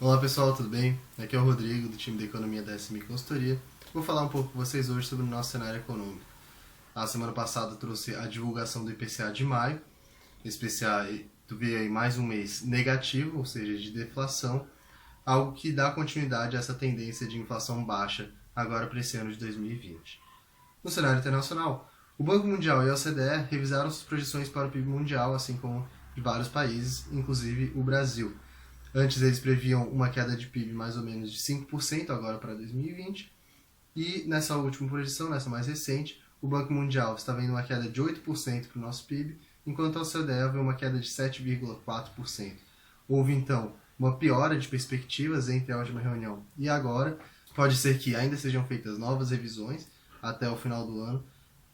Olá pessoal, tudo bem? Aqui é o Rodrigo, do time de Economia da SMI Consultoria. Vou falar um pouco com vocês hoje sobre o nosso cenário econômico. A semana passada trouxe a divulgação do IPCA de maio. Esse IPCA veio aí mais um mês negativo, ou seja, de deflação, algo que dá continuidade a essa tendência de inflação baixa agora para esse ano de 2020. No cenário internacional, o Banco Mundial e a OCDE revisaram suas projeções para o PIB mundial, assim como de vários países, inclusive o Brasil. Antes eles previam uma queda de PIB mais ou menos de 5% agora para 2020. E nessa última projeção, nessa mais recente, o Banco Mundial está vendo uma queda de 8% para o nosso PIB, enquanto a OCDE vê uma queda de 7,4%. Houve então uma piora de perspectivas entre a última reunião e agora. Pode ser que ainda sejam feitas novas revisões até o final do ano,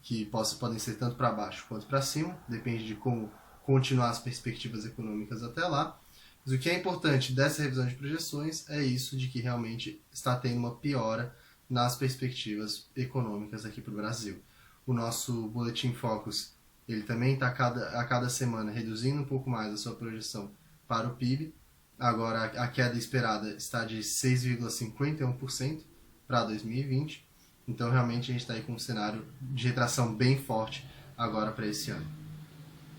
que podem ser tanto para baixo quanto para cima, depende de como continuar as perspectivas econômicas até lá. Mas o que é importante dessa revisão de projeções é isso, de que realmente está tendo uma piora nas perspectivas econômicas aqui para o Brasil. O nosso Boletim Focus, ele também está a cada semana reduzindo um pouco mais a sua projeção para o PIB. Agora a queda esperada está de 6,51% para 2020. Então realmente a gente está aí com um cenário de retração bem forte agora para esse ano.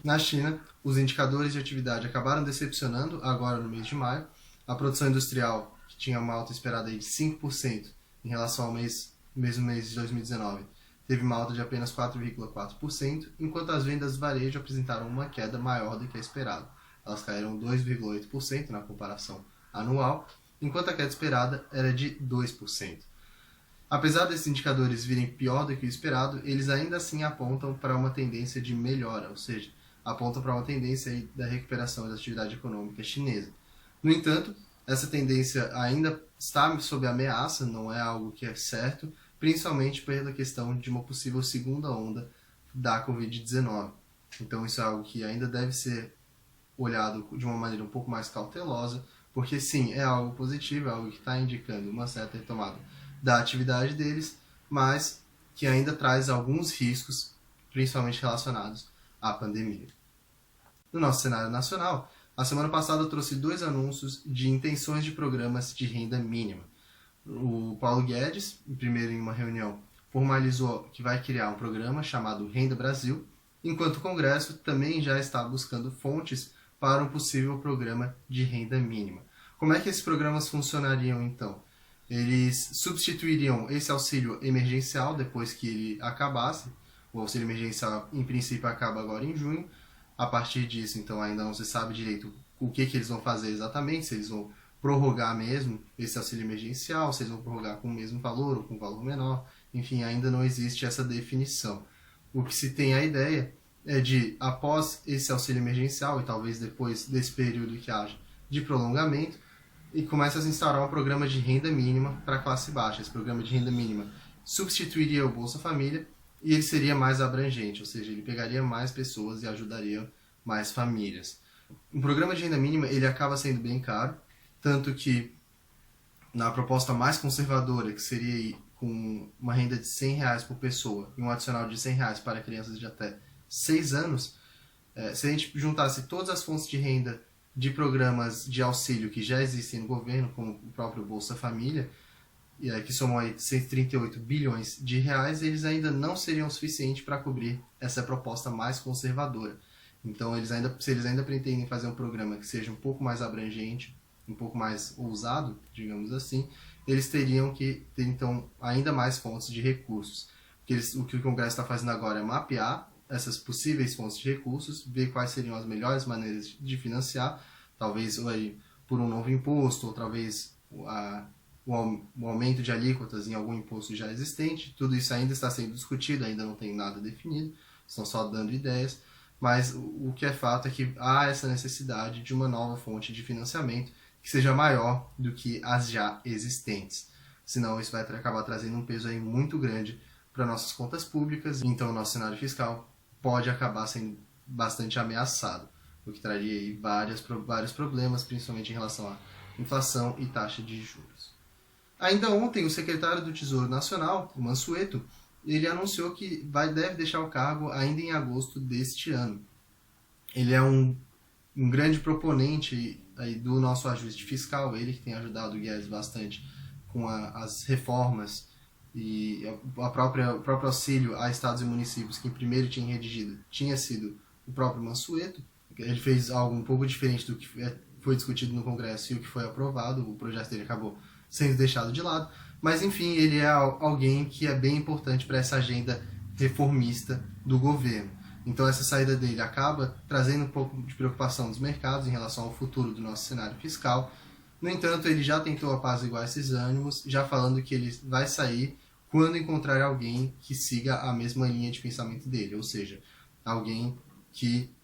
Na China, os indicadores de atividade acabaram decepcionando agora no mês de maio. A produção industrial, que tinha uma alta esperada de 5% em relação ao mesmo mês de 2019, teve uma alta de apenas 4,4%, enquanto as vendas de varejo apresentaram uma queda maior do que a esperada. Elas caíram 2,8% na comparação anual, enquanto a queda esperada era de 2%. Apesar desses indicadores virem pior do que o esperado, eles ainda assim apontam para uma tendência de melhora, ou seja, apontam para uma tendência da recuperação da atividade econômica chinesa. No entanto, essa tendência ainda está sob ameaça, não é algo que é certo, principalmente pela questão de uma possível segunda onda da Covid-19. Então isso é algo que ainda deve ser olhado de uma maneira um pouco mais cautelosa, porque sim, é algo positivo, é algo que está indicando uma certa retomada da atividade deles, mas que ainda traz alguns riscos, principalmente relacionados à pandemia. No nosso cenário nacional, a semana passada eu trouxe 2 anúncios de intenções de programas de renda mínima. O Paulo Guedes, primeiro em uma reunião, formalizou que vai criar um programa chamado Renda Brasil, enquanto o Congresso também já está buscando fontes para um possível programa de renda mínima. Como é que esses programas funcionariam então? Eles substituiriam esse auxílio emergencial depois que ele acabasse. O auxílio emergencial, em princípio, acaba agora em junho. A partir disso, então, ainda não se sabe direito o que eles vão fazer exatamente, se eles vão prorrogar mesmo esse auxílio emergencial, se eles vão prorrogar com o mesmo valor ou com um valor menor. Enfim, ainda não existe essa definição. O que se tem a ideia é de, após esse auxílio emergencial, e talvez depois desse período que haja de prolongamento, e começa a se instaurar um programa de renda mínima para a classe baixa. Esse programa de renda mínima substituiria o Bolsa Família e ele seria mais abrangente, ou seja, ele pegaria mais pessoas e ajudaria mais famílias. Um programa de renda mínima ele acaba sendo bem caro, tanto que na proposta mais conservadora, que seria com uma renda de R$100 por pessoa e um adicional de R$100 para crianças de até 6 anos, se a gente juntasse todas as fontes de renda de programas de auxílio que já existem no governo, como o próprio Bolsa Família, que somam aí 138 bilhões de reais, eles ainda não seriam suficientes para cobrir essa proposta mais conservadora. Então, se eles ainda pretendem fazer um programa que seja um pouco mais abrangente, um pouco mais ousado, digamos assim, eles teriam que ter, então, ainda mais fontes de recursos. O que o Congresso está fazendo agora é mapear essas possíveis fontes de recursos, ver quais seriam as melhores maneiras de financiar, talvez ou aí, por um novo imposto, ou talvez o aumento de alíquotas em algum imposto já existente. Tudo isso ainda está sendo discutido, ainda não tem nada definido, estão só dando ideias, mas o que é fato é que há essa necessidade de uma nova fonte de financiamento que seja maior do que as já existentes. Senão isso vai acabar trazendo um peso aí muito grande para nossas contas públicas, então o nosso cenário fiscal pode acabar sendo bastante ameaçado, o que traria aí vários problemas, principalmente em relação à inflação e taxa de juros. Ainda ontem, o secretário do Tesouro Nacional, o Mansueto, ele anunciou que deve deixar o cargo ainda em agosto deste ano. Ele é um grande proponente aí do nosso ajuste fiscal, ele que tem ajudado o Guedes bastante com as reformas e o próprio auxílio a estados e municípios, que primeiro tinha redigido, tinha sido o próprio Mansueto. Ele fez algo um pouco diferente do que foi discutido no Congresso e o que foi aprovado, o projeto dele acabou sendo deixado de lado, mas enfim, ele é alguém que é bem importante para essa agenda reformista do governo. Então essa saída dele acaba trazendo um pouco de preocupação dos mercados em relação ao futuro do nosso cenário fiscal. No entanto, ele já tentou apaziguar esses ânimos, já falando que ele vai sair quando encontrar alguém que siga a mesma linha de pensamento dele, ou seja, alguém que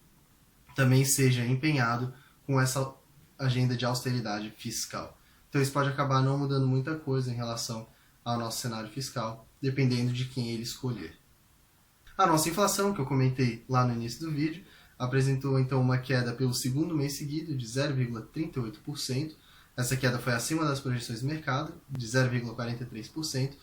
também seja empenhado com essa agenda de austeridade fiscal. Então isso pode acabar não mudando muita coisa em relação ao nosso cenário fiscal, dependendo de quem ele escolher. A nossa inflação, que eu comentei lá no início do vídeo, apresentou então uma queda pelo segundo mês seguido de 0,38%. Essa queda foi acima das projeções do mercado, de 0,43%.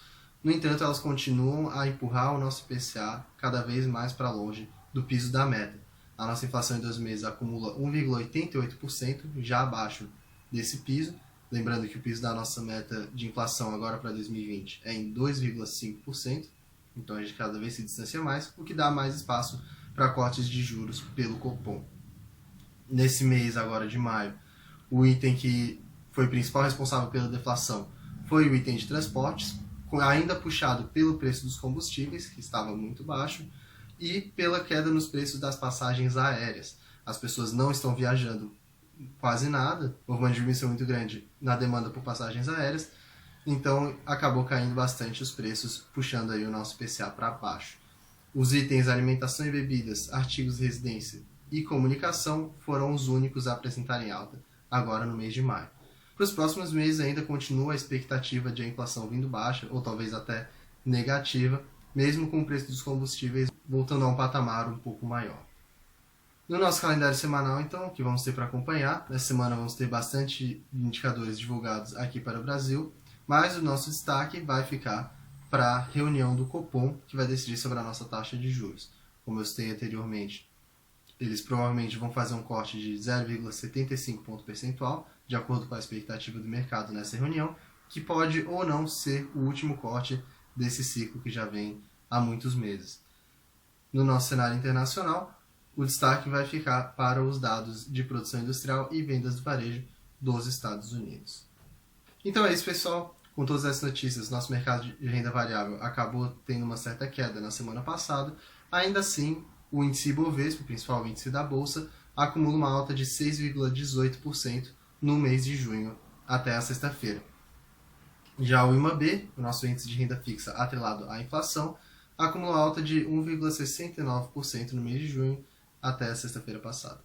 No entanto, elas continuam a empurrar o nosso IPCA cada vez mais para longe do piso da meta. A nossa inflação em 2 meses acumula 1,88%, já abaixo desse piso. Lembrando que o piso da nossa meta de inflação agora para 2020 é em 2,5%. Então a gente cada vez se distancia mais, o que dá mais espaço para cortes de juros pelo Copom. Nesse mês agora de maio, o item que foi principal responsável pela deflação foi o item de transportes, ainda puxado pelo preço dos combustíveis, que estava muito baixo, e pela queda nos preços das passagens aéreas. As pessoas não estão viajando quase nada, houve uma diminuição muito grande na demanda por passagens aéreas, então acabou caindo bastante os preços, puxando aí o nosso IPCA para baixo. Os itens alimentação e bebidas, artigos de residência e comunicação foram os únicos a apresentarem alta, agora no mês de maio. Para os próximos meses ainda continua a expectativa de a inflação vindo baixa, ou talvez até negativa, mesmo com o preço dos combustíveis voltando a um patamar um pouco maior. No nosso calendário semanal, então, que vamos ter para acompanhar, nessa semana vamos ter bastante indicadores divulgados aqui para o Brasil, mas o nosso destaque vai ficar para a reunião do Copom, que vai decidir sobre a nossa taxa de juros. Como eu citei anteriormente, eles provavelmente vão fazer um corte de 0,75 ponto percentual, de acordo com a expectativa do mercado nessa reunião, que pode ou não ser o último corte desse ciclo que já vem há muitos meses. No nosso cenário internacional, o destaque vai ficar para os dados de produção industrial e vendas do varejo dos Estados Unidos. Então é isso, pessoal. Com todas essas notícias, nosso mercado de renda variável acabou tendo uma certa queda na semana passada. Ainda assim, o índice Ibovespa, o principal índice da Bolsa, acumula uma alta de 6,18% no mês de junho até a sexta-feira. Já o IMAB, o nosso índice de renda fixa atrelado à inflação, acumulou alta de 1,69% no mês de junho até a sexta-feira passada.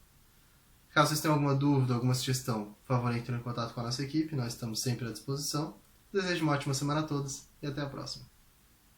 Caso vocês tenham alguma dúvida, alguma sugestão, por favor, entre em contato com a nossa equipe, nós estamos sempre à disposição. Desejo uma ótima semana a todos e até a próxima.